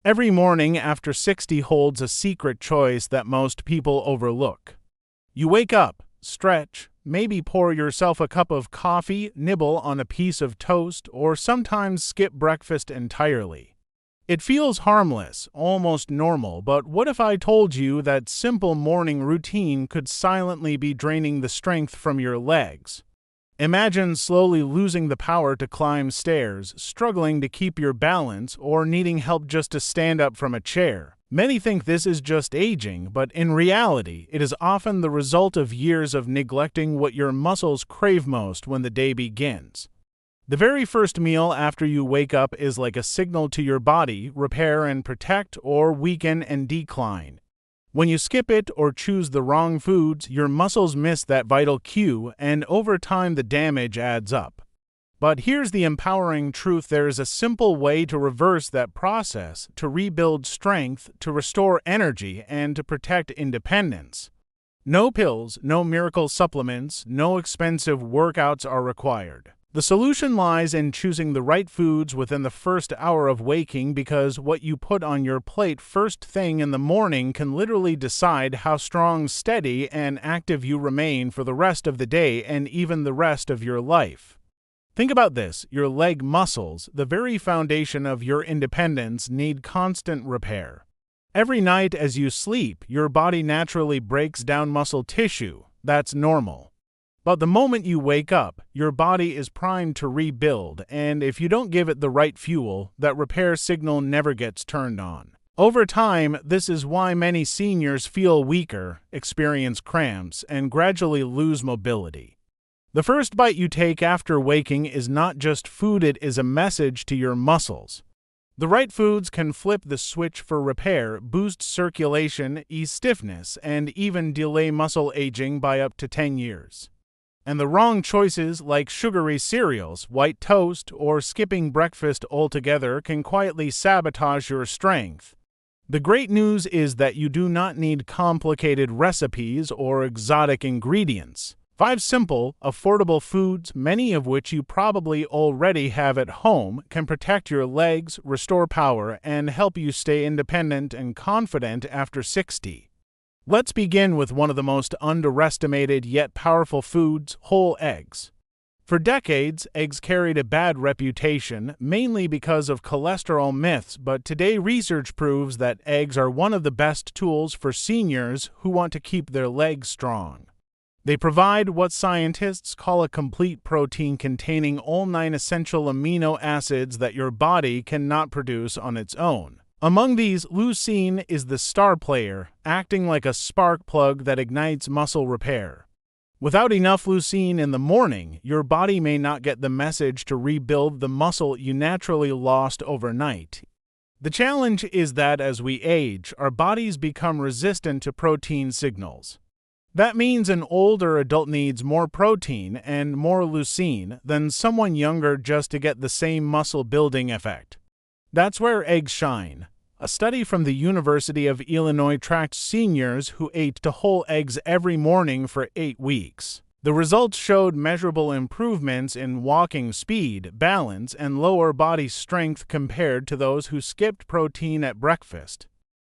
Every morning after 60 holds a secret choice that most people overlook. You wake up, stretch, maybe pour yourself a cup of coffee, nibble on a piece of toast, or sometimes skip breakfast entirely. It feels harmless, almost normal, but what if I told you that simple morning routine could silently be draining the strength from your legs? Imagine slowly losing the power to climb stairs, struggling to keep your balance, or needing help just to stand up from a chair. Many think this is just aging, but in reality, it is often the result of years of neglecting what your muscles crave most when the day begins. The very first meal after you wake up is like a signal to your body: repair and protect, or weaken and decline. When you skip it or choose the wrong foods, your muscles miss that vital cue, and over time the damage adds up. But here's the empowering truth: there is a simple way to reverse that process, to rebuild strength, to restore energy, and to protect independence. No pills, no miracle supplements, no expensive workouts are required. The solution lies in choosing the right foods within the first hour of waking, because what you put on your plate first thing in the morning can literally decide how strong, steady, and active you remain for the rest of the day and even the rest of your life. Think about this: your leg muscles, the very foundation of your independence, need constant repair. Every night as you sleep, your body naturally breaks down muscle tissue. That's normal. But the moment you wake up, your body is primed to rebuild, and if you don't give it the right fuel, that repair signal never gets turned on. Over time, this is why many seniors feel weaker, experience cramps, and gradually lose mobility. The first bite you take after waking is not just food, it is a message to your muscles. The right foods can flip the switch for repair, boost circulation, ease stiffness, and even delay muscle aging by up to 10 years. And the wrong choices, like sugary cereals, white toast, or skipping breakfast altogether, can quietly sabotage your strength. The great news is that you do not need complicated recipes or exotic ingredients. 5 simple, affordable foods, many of which you probably already have at home, can protect your legs, restore power, and help you stay independent and confident after 60. Let's begin with one of the most underestimated yet powerful foods: whole eggs. For decades, eggs carried a bad reputation, mainly because of cholesterol myths, but today research proves that eggs are one of the best tools for seniors who want to keep their legs strong. They provide what scientists call a complete protein, containing all 9 essential amino acids that your body cannot produce on its own. Among these, leucine is the star player, acting like a spark plug that ignites muscle repair. Without enough leucine in the morning, your body may not get the message to rebuild the muscle you naturally lost overnight. The challenge is that as we age, our bodies become resistant to protein signals. That means an older adult needs more protein and more leucine than someone younger just to get the same muscle building effect. That's where eggs shine. A study from the University of Illinois tracked seniors who ate whole eggs every morning for 8 weeks. The results showed measurable improvements in walking speed, balance, and lower body strength compared to those who skipped protein at breakfast.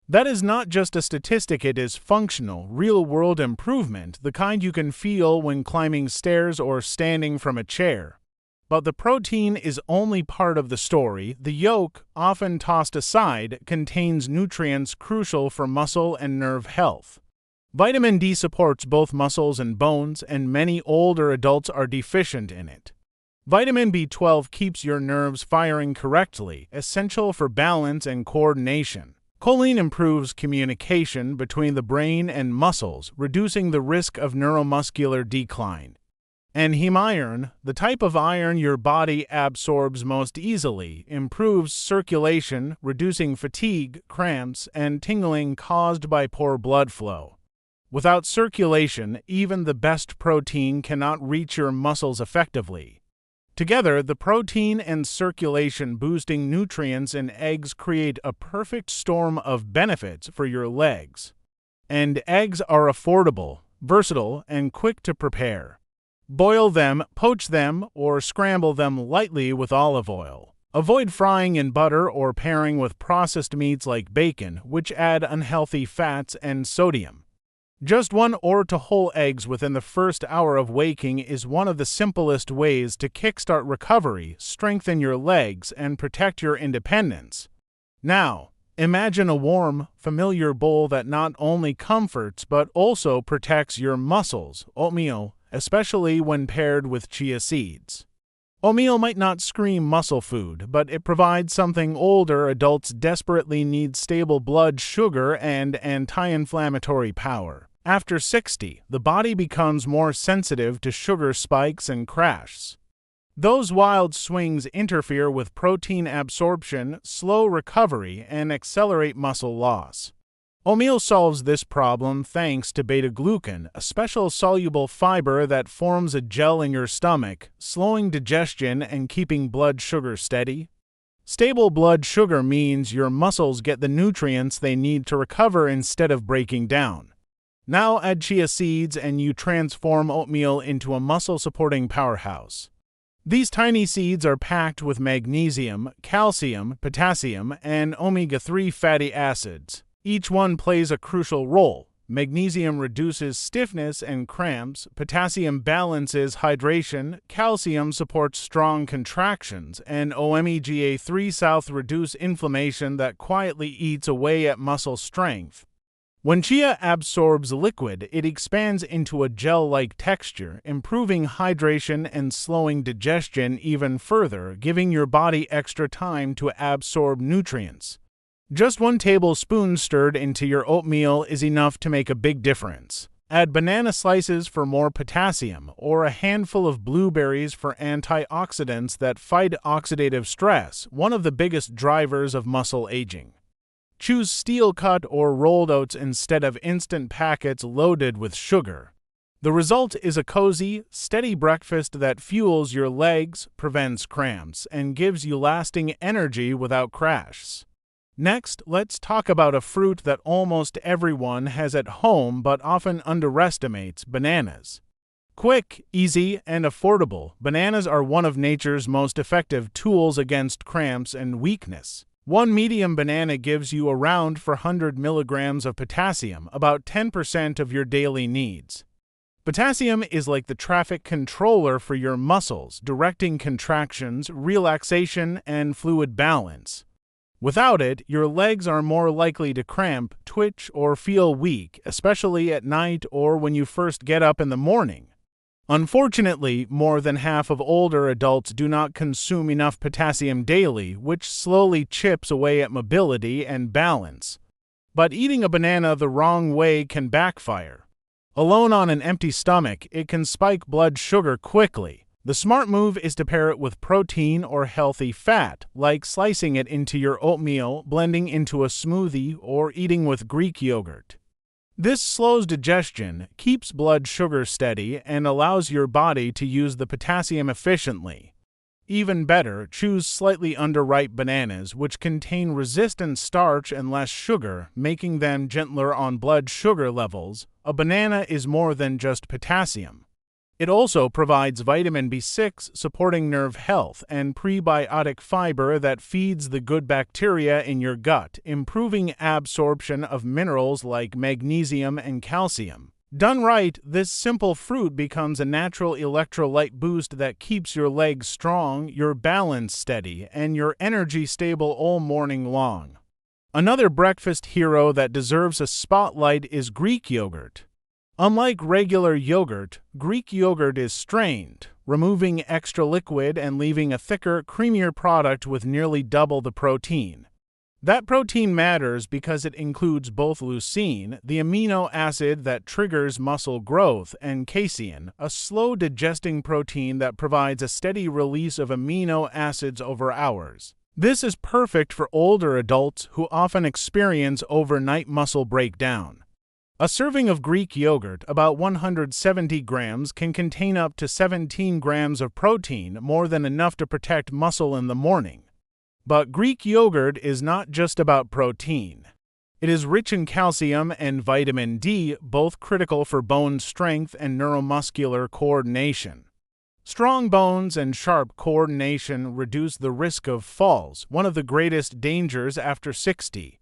That is not just a statistic, it is functional, real-world improvement, the kind you can feel when climbing stairs or standing from a chair. But the protein is only part of the story. The yolk, often tossed aside, contains nutrients crucial for muscle and nerve health. Vitamin D supports both muscles and bones, and many older adults are deficient in it. Vitamin B12 keeps your nerves firing correctly, essential for balance and coordination. Choline improves communication between the brain and muscles, reducing the risk of neuromuscular decline. And heme iron, the type of iron your body absorbs most easily, improves circulation, reducing fatigue, cramps, and tingling caused by poor blood flow. Without circulation, even the best protein cannot reach your muscles effectively. Together, the protein and circulation-boosting nutrients in eggs create a perfect storm of benefits for your legs. And eggs are affordable, versatile, and quick to prepare. Boil them, poach them, or scramble them lightly with olive oil. Avoid frying in butter or pairing with processed meats like bacon, which add unhealthy fats and sodium. Just 1 or 2 whole eggs within the first hour of waking is one of the simplest ways to kickstart recovery, strengthen your legs, and protect your independence. Now, imagine a warm, familiar bowl that not only comforts but also protects your muscles, oatmeal, especially when paired with chia seeds. Oatmeal might not scream muscle food, but it provides something older adults desperately need: stable blood sugar and anti-inflammatory power. After 60, the body becomes more sensitive to sugar spikes and crashes. Those wild swings interfere with protein absorption, slow recovery, and accelerate muscle loss. Oatmeal solves this problem thanks to beta-glucan, a special soluble fiber that forms a gel in your stomach, slowing digestion and keeping blood sugar steady. Stable blood sugar means your muscles get the nutrients they need to recover instead of breaking down. Now add chia seeds and you transform oatmeal into a muscle-supporting powerhouse. These tiny seeds are packed with magnesium, calcium, potassium, and omega-3 fatty acids. Each one plays a crucial role. Magnesium reduces stiffness and cramps, potassium balances hydration, calcium supports strong contractions, and omega-3 reduces inflammation that quietly eats away at muscle strength. When chia absorbs liquid, it expands into a gel-like texture, improving hydration and slowing digestion even further, giving your body extra time to absorb nutrients. Just 1 tablespoon stirred into your oatmeal is enough to make a big difference. Add banana slices for more potassium, or a handful of blueberries for antioxidants that fight oxidative stress, one of the biggest drivers of muscle aging. Choose steel-cut or rolled oats instead of instant packets loaded with sugar. The result is a cozy, steady breakfast that fuels your legs, prevents cramps, and gives you lasting energy without crashes. Next, let's talk about a fruit that almost everyone has at home but often underestimates: bananas. Quick, easy, and affordable, bananas are one of nature's most effective tools against cramps and weakness. 1 medium banana gives you around 400 milligrams of potassium, about 10% of your daily needs. Potassium is like the traffic controller for your muscles, directing contractions, relaxation, and fluid balance. Without it, your legs are more likely to cramp, twitch, or feel weak, especially at night or when you first get up in the morning. Unfortunately, more than half of older adults do not consume enough potassium daily, which slowly chips away at mobility and balance. But eating a banana the wrong way can backfire. Alone on an empty stomach, it can spike blood sugar quickly. The smart move is to pair it with protein or healthy fat, like slicing it into your oatmeal, blending into a smoothie, or eating with Greek yogurt. This slows digestion, keeps blood sugar steady, and allows your body to use the potassium efficiently. Even better, choose slightly underripe bananas, which contain resistant starch and less sugar, making them gentler on blood sugar levels. A banana is more than just potassium. It also provides vitamin B6, supporting nerve health, and prebiotic fiber that feeds the good bacteria in your gut, improving absorption of minerals like magnesium and calcium. Done right, this simple fruit becomes a natural electrolyte boost that keeps your legs strong, your balance steady, and your energy stable all morning long. Another breakfast hero that deserves a spotlight is Greek yogurt. Unlike regular yogurt, Greek yogurt is strained, removing extra liquid and leaving a thicker, creamier product with nearly double the protein. That protein matters because it includes both leucine, the amino acid that triggers muscle growth, and casein, a slow-digesting protein that provides a steady release of amino acids over hours. This is perfect for older adults who often experience overnight muscle breakdown. A serving of Greek yogurt, about 170 grams, can contain up to 17 grams of protein, more than enough to protect muscle in the morning. But Greek yogurt is not just about protein. It is rich in calcium and vitamin D, both critical for bone strength and neuromuscular coordination. Strong bones and sharp coordination reduce the risk of falls, one of the greatest dangers after 60.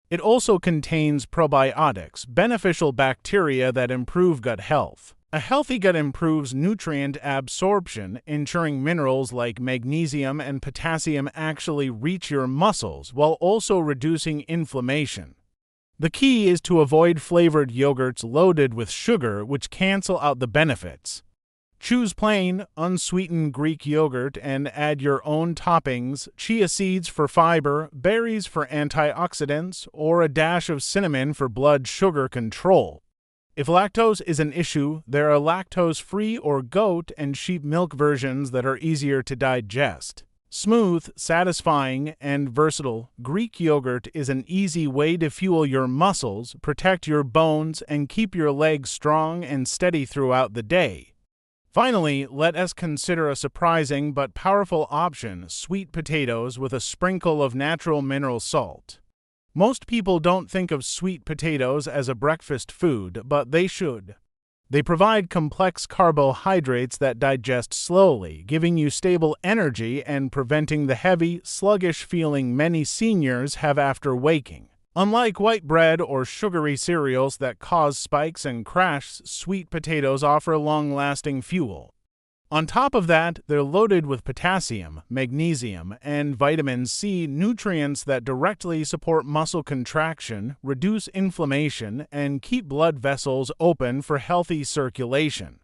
It also contains probiotics, beneficial bacteria that improve gut health. A healthy gut improves nutrient absorption, ensuring minerals like magnesium and potassium actually reach your muscles while also reducing inflammation. The key is to avoid flavored yogurts loaded with sugar, which cancel out the benefits. Choose plain, unsweetened Greek yogurt and add your own toppings: chia seeds for fiber, berries for antioxidants, or a dash of cinnamon for blood sugar control. If lactose is an issue, there are lactose-free or goat and sheep milk versions that are easier to digest. Smooth, satisfying, and versatile, Greek yogurt is an easy way to fuel your muscles, protect your bones, and keep your legs strong and steady throughout the day. Finally, let us consider a surprising but powerful option: sweet potatoes with a sprinkle of natural mineral salt. Most people don't think of sweet potatoes as a breakfast food, but they should. They provide complex carbohydrates that digest slowly, giving you stable energy and preventing the heavy, sluggish feeling many seniors have after waking. Unlike white bread or sugary cereals that cause spikes and crash, sweet potatoes offer long-lasting fuel. On top of that, they're loaded with potassium, magnesium, and vitamin C, nutrients that directly support muscle contraction, reduce inflammation, and keep blood vessels open for healthy circulation.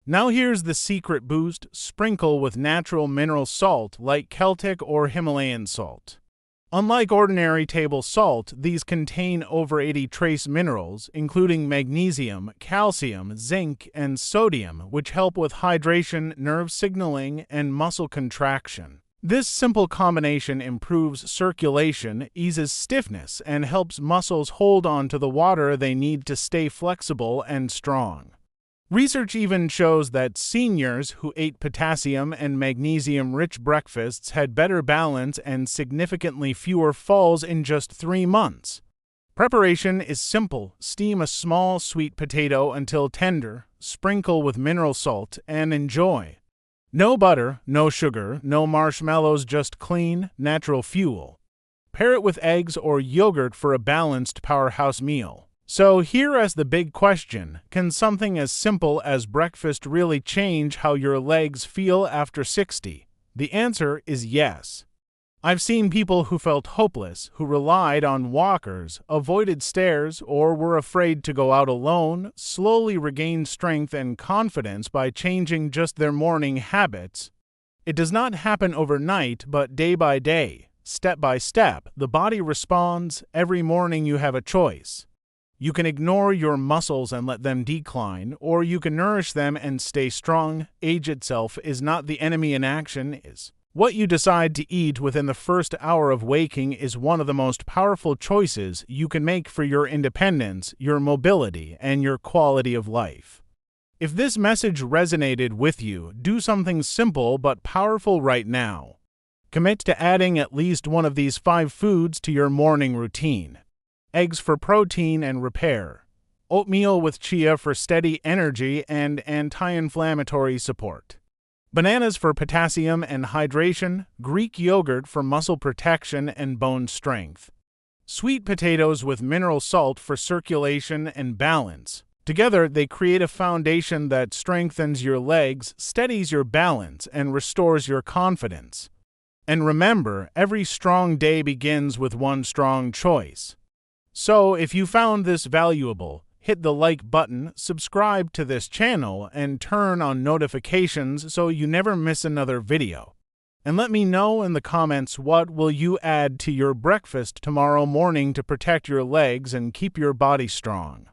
Now here's the secret boost: sprinkle with natural mineral salt like Celtic or Himalayan salt. Unlike ordinary table salt, these contain over 80 trace minerals, including magnesium, calcium, zinc, and sodium, which help with hydration, nerve signaling, and muscle contraction. This simple combination improves circulation, eases stiffness, and helps muscles hold on to the water they need to stay flexible and strong. Research even shows that seniors who ate potassium and magnesium-rich breakfasts had better balance and significantly fewer falls in just 3 months. Preparation is simple: steam a small sweet potato until tender, sprinkle with mineral salt, and enjoy. No butter, no sugar, no marshmallows, just clean, natural fuel. Pair it with eggs or yogurt for a balanced powerhouse meal. So here is the big question: can something as simple as breakfast really change how your legs feel after 60? The answer is yes. I've seen people who felt hopeless, who relied on walkers, avoided stairs, or were afraid to go out alone, slowly regain strength and confidence by changing just their morning habits. It does not happen overnight, but day by day, step by step, the body responds. Every morning you have a choice. You can ignore your muscles and let them decline, or you can nourish them and stay strong. Age itself is not the enemy in action, is. What you decide to eat within the first hour of waking is one of the most powerful choices you can make for your independence, your mobility, and your quality of life. If this message resonated with you, do something simple but powerful right now. Commit to adding at least one of these 5 foods to your morning routine. Eggs for protein and repair. Oatmeal with chia for steady energy and anti-inflammatory support. Bananas for potassium and hydration. Greek yogurt for muscle protection and bone strength. Sweet potatoes with mineral salt for circulation and balance. Together, they create a foundation that strengthens your legs, steadies your balance, and restores your confidence. And remember, every strong day begins with one strong choice. So, if you found this valuable, hit the like button, subscribe to this channel, and turn on notifications so you never miss another video. And let me know in the comments, what will you add to your breakfast tomorrow morning to protect your legs and keep your body strong.